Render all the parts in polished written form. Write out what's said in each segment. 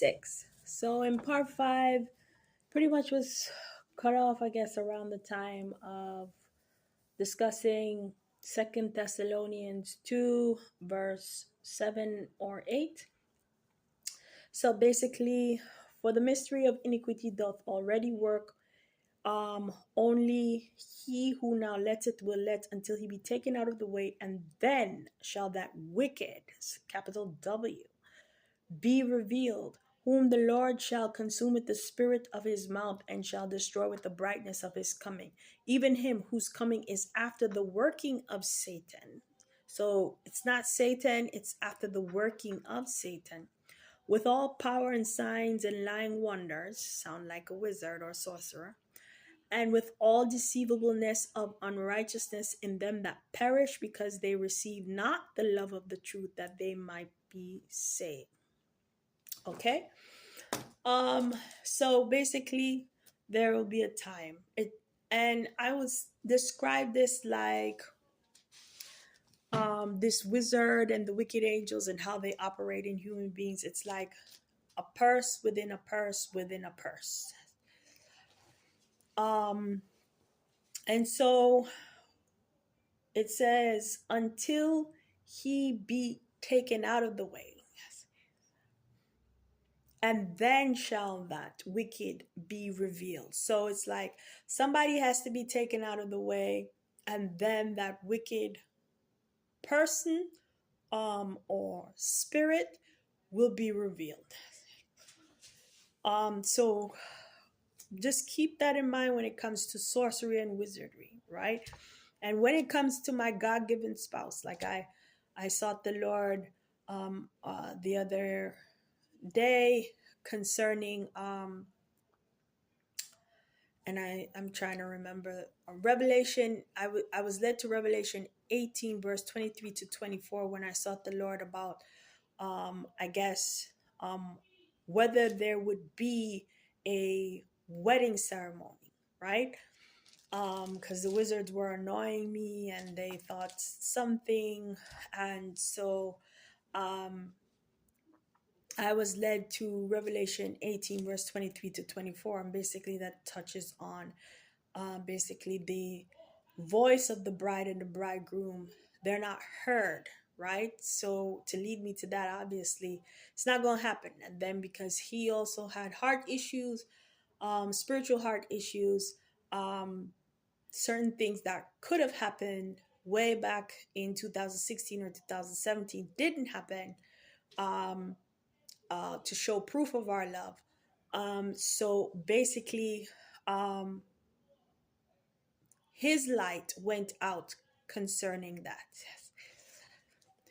6. So in part 5, pretty much was cut off, I guess, around the time of discussing Second Thessalonians 2, verse 7 or 8. So basically, for the mystery of iniquity doth already work. Only he who now letteth will let until he be taken out of the way, and then shall that wicked, capital W, be revealed, whom the Lord shall consume with the spirit of his mouth, and shall destroy with the brightness of his coming, even him whose coming is after the working of Satan. So it's not Satan, it's after the working of Satan. With all power and signs and lying wonders, sound like a wizard or sorcerer, and with all deceivableness of unrighteousness in them that perish, because they receive not the love of the truth, that they might be saved. Okay. So basically there will be a time and I was describe this like this wizard and the wicked angels and how they operate in human beings. It's like a purse within a purse within a purse. And so it says, until he be taken out of the way, and then shall that wicked be revealed. So it's like somebody has to be taken out of the way, and then that wicked person or spirit will be revealed. So just keep that in mind when it comes to sorcery and wizardry, right? And when it comes to my God-given spouse, like I sought the Lord the other day concerning and I'm trying to remember Revelation. I was led to Revelation 18 verse 23 to 24 when I sought the Lord about I guess whether there would be a wedding ceremony, right? Because the wizards were annoying me and they thought something, and so I was led to Revelation 18 verse 23 to 24, and basically that touches on basically the voice of the bride and the bridegroom. They're not heard, right? So to lead me to that, obviously it's not going to happen. And then because he also had heart issues, spiritual heart issues, certain things that could have happened way back in 2016 or 2017 didn't happen, to show proof of our love. So basically, his light went out concerning that.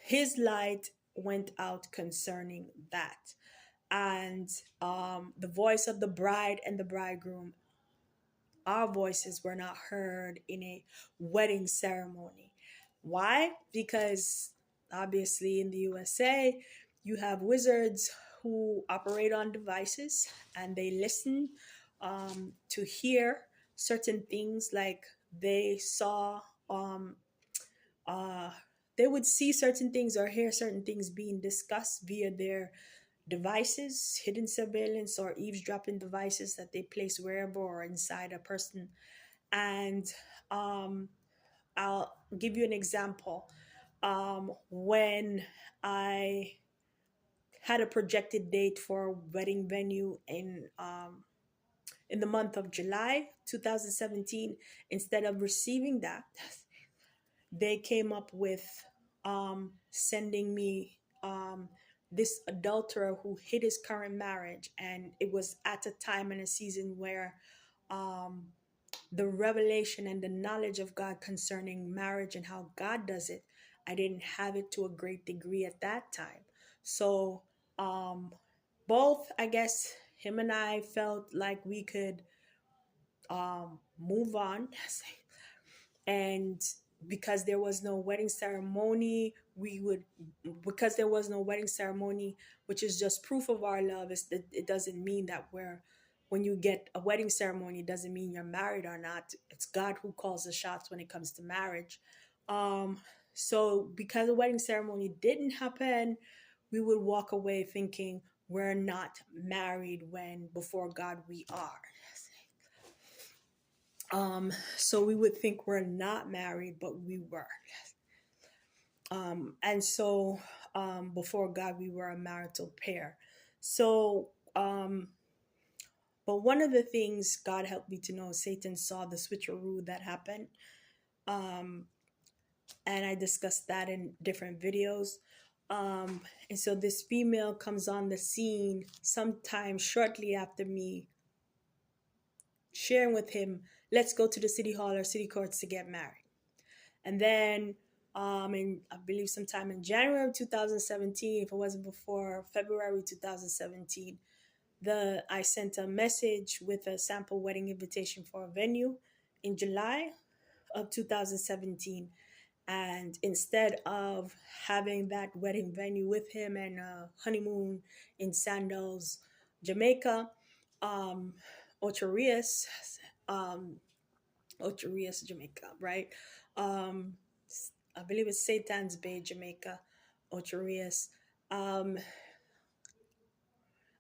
His light went out concerning that. And the voice of the bride and the bridegroom, our voices were not heard in a wedding ceremony. Why? Because obviously in the USA, you have wizards who operate on devices and they listen to hear certain things, like they saw uh, they would see certain things or hear certain things being discussed via their devices, hidden surveillance or eavesdropping devices that they place wherever or inside a person. And I'll give you an example. When I had a projected date for a wedding venue in the month of July 2017, instead of receiving that, they came up with sending me this adulterer who hid his current marriage. And it was at a time and a season where um, the revelation and the knowledge of God concerning marriage and how God does it, I didn't have it to a great degree at that time. So both, I guess, him and I felt like we could move on. And because there was no wedding ceremony, because there was no wedding ceremony, which is just proof of our love, is that it doesn't mean that when you get a wedding ceremony, it doesn't mean you're married or not. It's God who calls the shots when it comes to marriage. So because the wedding ceremony didn't happen, we would walk away thinking, we're not married when before God we are. So we would think we're not married, but we were. And so before God, we were a marital pair. So, but one of the things God helped me to know, Satan saw the switcheroo that happened. Um, and I discussed that in different videos. And so this female comes on the scene sometime shortly after me sharing with him, let's go to the city hall or city courts to get married. And then in I believe sometime in January of 2017, if it wasn't before February 2017, I sent a message with a sample wedding invitation for a venue in July of 2017. And instead of having that wedding venue with him and a honeymoon in Sandals, Jamaica, um, Ocho Rios, um, Ocho Rios, Jamaica, right? Um, I believe it's Satan's Bay, Jamaica, Ocho Rios.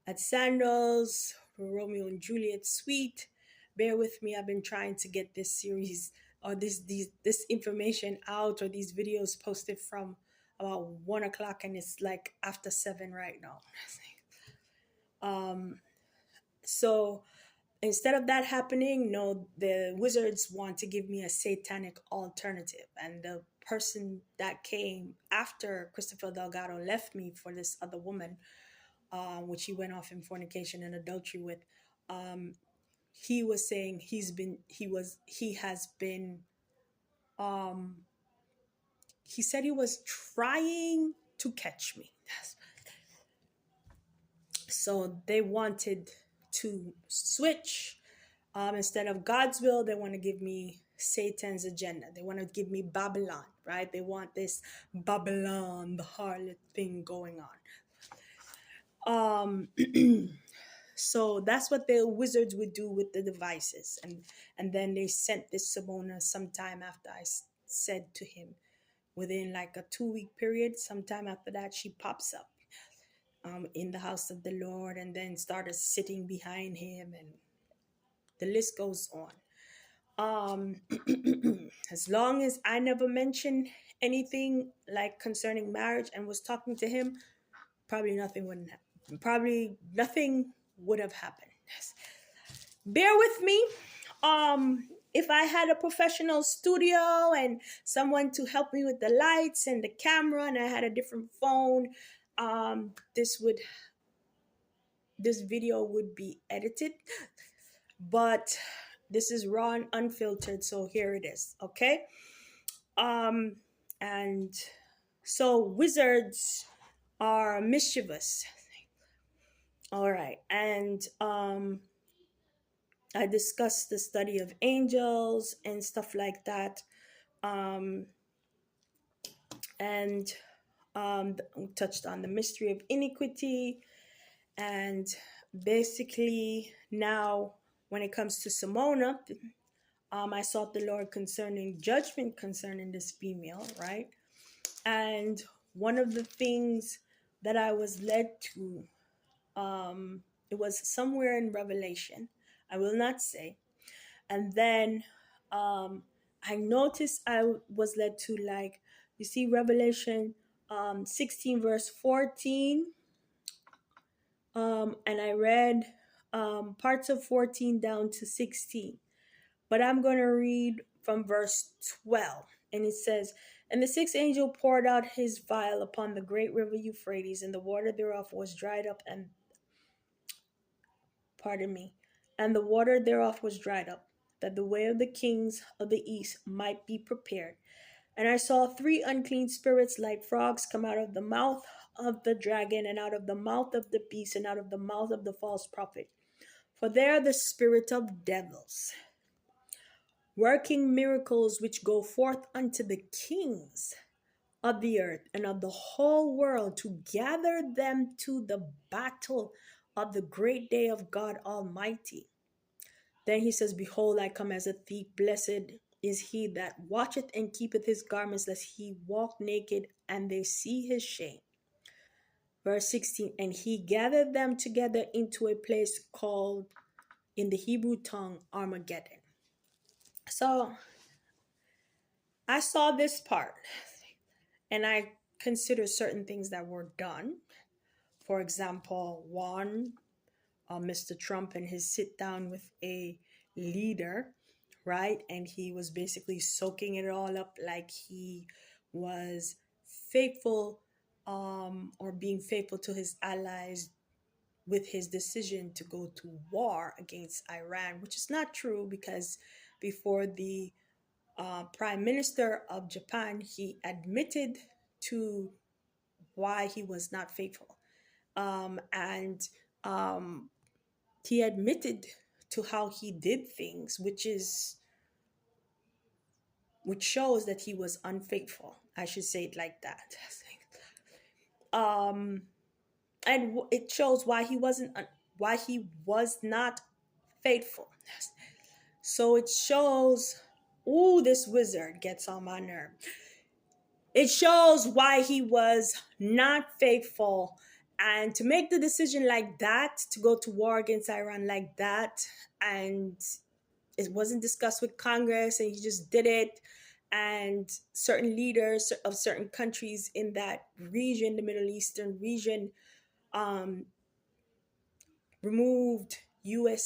At Sandals, Romeo and Juliet Suite. Bear with me, I've been trying to get this series or this information out or these videos posted from about 1 o'clock, and it's like after 7 right now. So instead of that happening, no, the wizards want to give me a satanic alternative. And the person that came after Christopher Delgado left me for this other woman, which he went off in fornication and adultery with, he was saying he has been, he said he was trying to catch me. So they wanted to switch. Instead of God's will, they want to give me Satan's agenda. They want to give me Babylon, right? They want this Babylon, the harlot thing going on. So that's what the wizards would do with the devices. And then they sent this Simona sometime after I said to him, within like a 2-week period, sometime after that, she pops up in the house of the Lord and then started sitting behind him, and the list goes on. As long as I never mentioned anything like concerning marriage and was talking to him, probably nothing would have happened. Bear with me. If I had a professional studio and someone to help me with the lights and the camera, and I had a different phone, this video would be edited, but this is raw and unfiltered, so here it is. Okay. And so wizards are mischievous. All right. And I discussed the study of angels and stuff like that. And touched on the mystery of iniquity. And basically now when it comes to Simona, I sought the Lord concerning judgment concerning this female, right? And one of the things that I was led to, it was somewhere in Revelation, I will not say. And then I noticed I was led to, like, you see Revelation 16 verse 14. And I read parts of 14 down to 16. But I'm going to read from verse 12. And it says, "And the sixth angel poured out his vial upon the great river Euphrates, and the water thereof was dried up, and the water thereof was dried up, that the way of the kings of the east might be prepared. And I saw 3 unclean spirits like frogs come out of the mouth of the dragon, and out of the mouth of the beast, and out of the mouth of the false prophet. For they are the spirit of devils, working miracles which go forth unto the kings of the earth and of the whole world, to gather them to the battle of the great day of God Almighty. Then he says, Behold, I come as a thief. Blessed is he that watcheth and keepeth his garments, lest he walk naked and they see his shame. Verse 16, and he gathered them together into a place called, in the Hebrew tongue, Armageddon. So I saw this part and I considered certain things that were done. For example, one, Mr. Trump and his sit down with a leader, right? And he was basically soaking it all up like he was faithful, or being faithful to his allies with his decision to go to war against Iran, which is not true because before the prime minister of Japan, he admitted to why he was not faithful. And he admitted to how he did things, which shows that he was unfaithful. I should say it like that. Um, and it shows why why he was not faithful. So it shows, ooh, this wizard gets on my nerve. It shows why he was not faithful. And to make the decision like that, to go to war against Iran like that, and it wasn't discussed with Congress, and he just did it. And certain leaders of certain countries in that region, the Middle Eastern region, removed U.S.